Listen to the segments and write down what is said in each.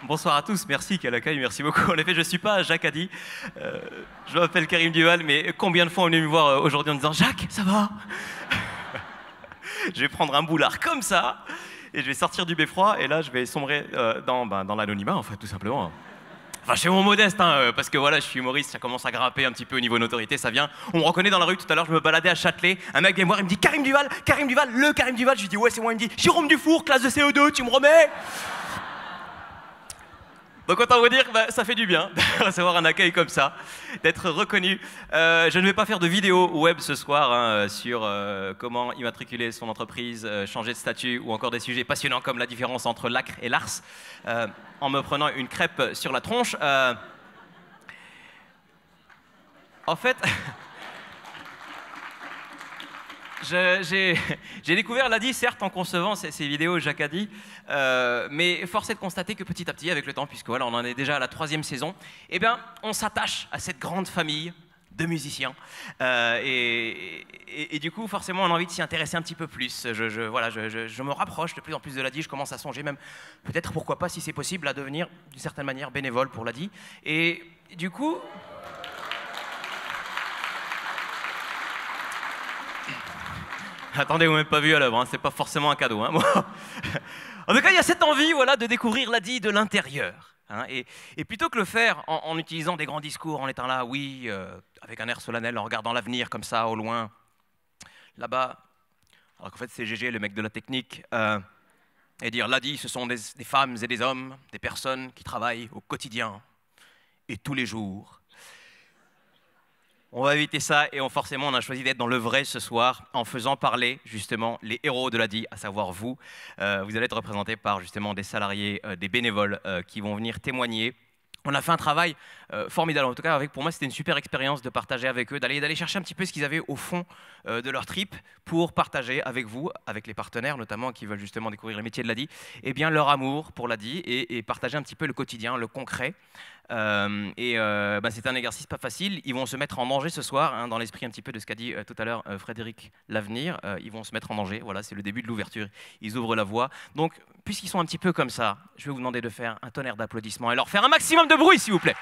Bonsoir à tous, merci, quel accueil, merci beaucoup. En effet, je ne suis pas Jacques Hadi, je m'appelle Karim Duval, mais combien de fois on est venu me voir aujourd'hui en me disant « Jacques, ça va ?» Je vais prendre un boulard comme ça, et je vais sortir du beffroi, et là je vais sombrer dans l'anonymat, en fait, tout simplement. Enfin, je suis mon modeste, hein, parce que voilà, je suis humoriste, ça commence à grimper un petit peu au niveau notoriété, ça vient. On me reconnaît dans la rue, tout à l'heure, je me baladais à Châtelet, un mec vient me voir, il me dit Karim Duval, le Karim Duval. Je lui dis ouais, c'est moi, il me dit Jérôme Dufour, classe de CO2, tu me remets? Donc autant vous dire, ça fait du bien de recevoir un accueil comme ça, d'être reconnu. Je ne vais pas faire de vidéo web ce soir hein, sur comment immatriculer son entreprise, changer de statut ou encore des sujets passionnants comme la différence entre l'acre et l'ars, en me prenant une crêpe sur la tronche. En fait, j'ai découvert l'Adi, certes, en concevant ces vidéos, Jacques Hadi, mais force est de constater que petit à petit, avec le temps, puisque voilà, on en est déjà à la 3e saison, eh bien, on s'attache à cette grande famille de musiciens. Et du coup, forcément, on a envie de s'y intéresser un petit peu plus. Je me rapproche de plus en plus de l'Adi, je commence à songer même, peut-être, pourquoi pas, si c'est possible, à devenir, d'une certaine manière, bénévole pour l'Adi. Et du coup... Attendez, vous m'avez pas vu à l'œuvre, hein, c'est pas forcément un cadeau. Hein, en tout cas, il y a cette envie voilà, de découvrir l'Adi de l'intérieur. Hein, et plutôt que le faire en utilisant des grands discours, en étant là, oui, avec un air solennel, en regardant l'avenir comme ça, au loin, là-bas, alors qu'en fait c'est GG, le mec de la technique, et dire l'Adi, ce sont des femmes et des hommes, des personnes qui travaillent au quotidien et tous les jours. On va éviter ça et forcément on a choisi d'être dans le vrai ce soir en faisant parler justement les héros de l'Adi, à savoir vous. Vous allez être représentés par justement des salariés, des bénévoles qui vont venir témoigner. On a fait un travail formidable, en tout cas pour moi c'était une super expérience de partager avec eux, d'aller chercher un petit peu ce qu'ils avaient au fond de leur trip pour partager avec vous, avec les partenaires notamment qui veulent justement découvrir les métiers de l'Adi, eh bien leur amour pour l'Adi et partager un petit peu le quotidien, le concret. C'est un exercice pas facile, ils vont se mettre en danger ce soir, hein, dans l'esprit un petit peu de ce qu'a dit tout à l'heure Frédéric Lavenir, ils vont se mettre en danger, voilà c'est le début de l'ouverture, ils ouvrent la voie. Donc puisqu'ils sont un petit peu comme ça, je vais vous demander de faire un tonnerre d'applaudissements et leur faire un maximum de bruit s'il vous plaît.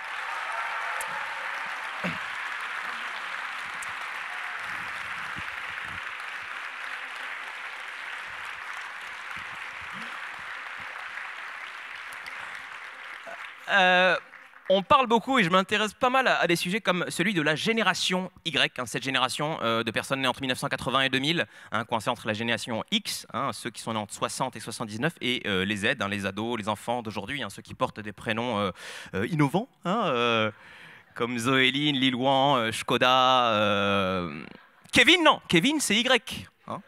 On parle beaucoup et je m'intéresse pas mal à des sujets comme celui de la génération Y, hein, cette génération de personnes nées entre 1980 et 2000, hein, coincée entre la génération X, hein, ceux qui sont nés entre 60 et 79, et les Z, hein, les ados, les enfants d'aujourd'hui, hein, ceux qui portent des prénoms innovants, hein, comme Zoéline, Lilouan, Shkoda, Kevin, non, Kevin c'est Y. Hein.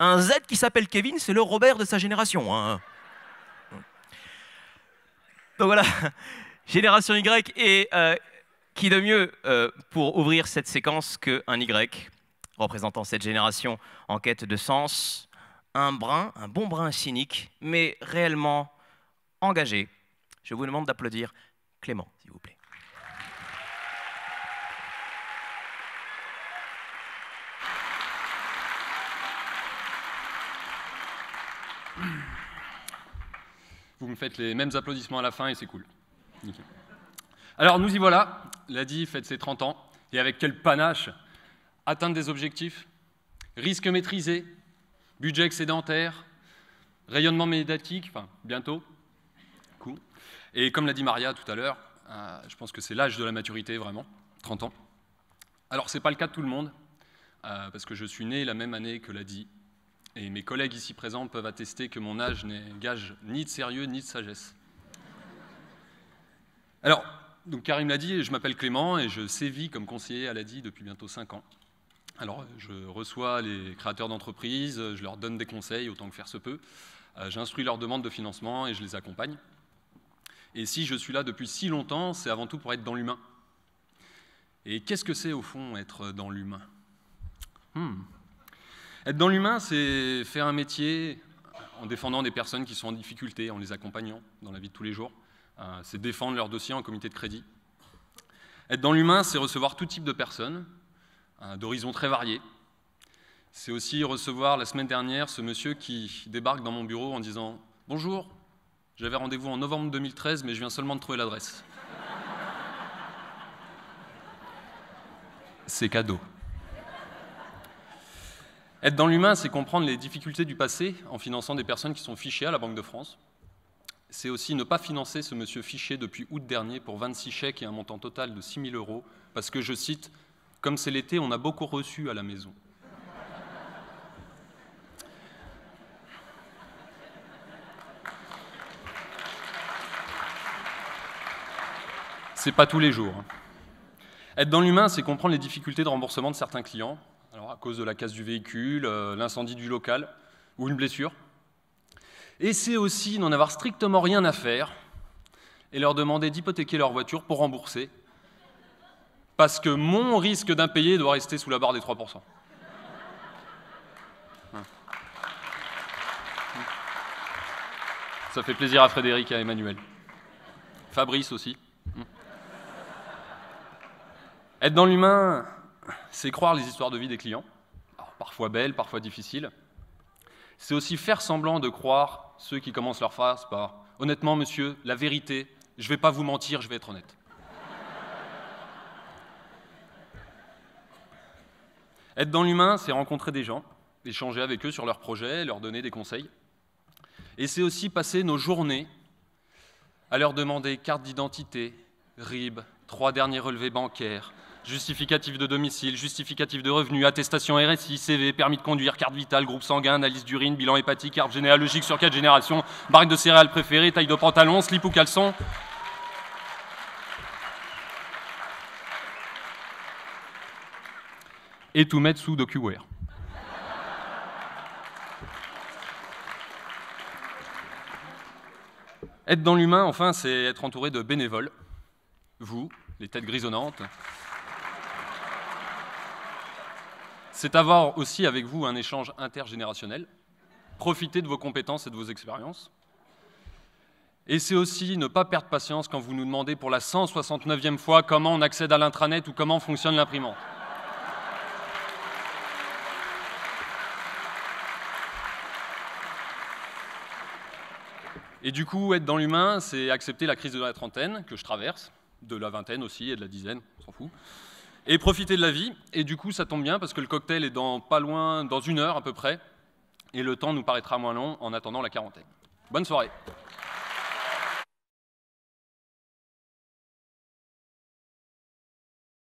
Un Z qui s'appelle Kevin, c'est le Robert de sa génération. Hein. Donc voilà. Génération Y, et qui de mieux pour ouvrir cette séquence qu'un Y, représentant cette génération en quête de sens, un bon brin cynique, mais réellement engagé. Je vous demande d'applaudir Clément, s'il vous plaît. Vous me faites les mêmes applaudissements à la fin et c'est cool. Nickel. Alors nous y voilà, l'Adi fête ses 30 ans, et avec quel panache! Atteindre des objectifs, risque maîtrisé, budget excédentaire, rayonnement médiatique, enfin bientôt, cool. Et comme l'a dit Maria tout à l'heure, je pense que c'est l'âge de la maturité vraiment, 30 ans. Alors c'est pas le cas de tout le monde, parce que je suis né la même année que l'Adi, et mes collègues ici présents peuvent attester que mon âge n'est gage ni de sérieux ni de sagesse. Alors, donc Karim l'a dit, je m'appelle Clément et je sévis comme conseiller à l'Adi depuis bientôt 5 ans. Alors, je reçois les créateurs d'entreprises, je leur donne des conseils autant que faire se peut, j'instruis leurs demandes de financement et je les accompagne. Et si je suis là depuis si longtemps, c'est avant tout pour être dans l'humain. Et qu'est-ce que c'est au fond être dans l'humain? Être dans l'humain, c'est faire un métier en défendant des personnes qui sont en difficulté, en les accompagnant dans la vie de tous les jours. C'est défendre leur dossier en comité de crédit. Être dans l'humain, c'est recevoir tout type de personnes, d'horizons très variés. C'est aussi recevoir la semaine dernière ce monsieur qui débarque dans mon bureau en disant « Bonjour, J'avais rendez-vous en novembre 2013, mais je viens seulement de trouver l'adresse. C'est cadeau. Être dans l'humain, c'est comprendre les difficultés du passé en finançant des personnes qui sont fichées à la Banque de France. C'est aussi ne pas financer ce monsieur fiché depuis août dernier pour 26 chèques et un montant total de 6 000 €, parce que, je cite, « Comme c'est l'été, on a beaucoup reçu à la maison ». C'est pas tous les jours. Être dans l'humain, c'est comprendre les difficultés de remboursement de certains clients, alors à cause de la casse du véhicule, l'incendie du local ou une blessure. Et c'est aussi n'en avoir strictement rien à faire et leur demander d'hypothéquer leur voiture pour rembourser, parce que mon risque d'impayé doit rester sous la barre des 3%. Ça fait plaisir à Frédéric et à Emmanuel. Fabrice aussi. Être dans l'humain, c'est croire les histoires de vie des clients, alors, parfois belles, parfois difficiles. C'est aussi faire semblant de croire ceux qui commencent leur phrase par « Honnêtement, monsieur, la vérité, je ne vais pas vous mentir, je vais être honnête ». Être dans l'humain, c'est rencontrer des gens, échanger avec eux sur leurs projets, leur donner des conseils. Et c'est aussi passer nos journées à leur demander carte d'identité, RIB, 3 derniers relevés bancaires, justificatif de domicile, justificatif de revenus, attestation RSI, CV, permis de conduire, carte vitale, groupe sanguin, analyse d'urine, bilan hépatique, arbre généalogique sur 4 générations, barque de céréales préférée, taille de pantalon, slip ou caleçon. Et tout mettre sous DocuWare. Être dans l'humain, enfin, c'est être entouré de bénévoles. Vous, les têtes grisonnantes. C'est avoir aussi avec vous un échange intergénérationnel, profiter de vos compétences et de vos expériences. Et c'est aussi ne pas perdre patience quand vous nous demandez pour la 169e fois comment on accède à l'intranet ou comment fonctionne l'imprimante. Et du coup, être dans l'humain, c'est accepter la crise de la trentaine que je traverse, de la vingtaine aussi et de la dizaine, on s'en fout. Et profiter de la vie, et du coup ça tombe bien parce que le cocktail est dans pas loin, dans 1 heure à peu près, et le temps nous paraîtra moins long en attendant la quarantaine. Bonne soirée.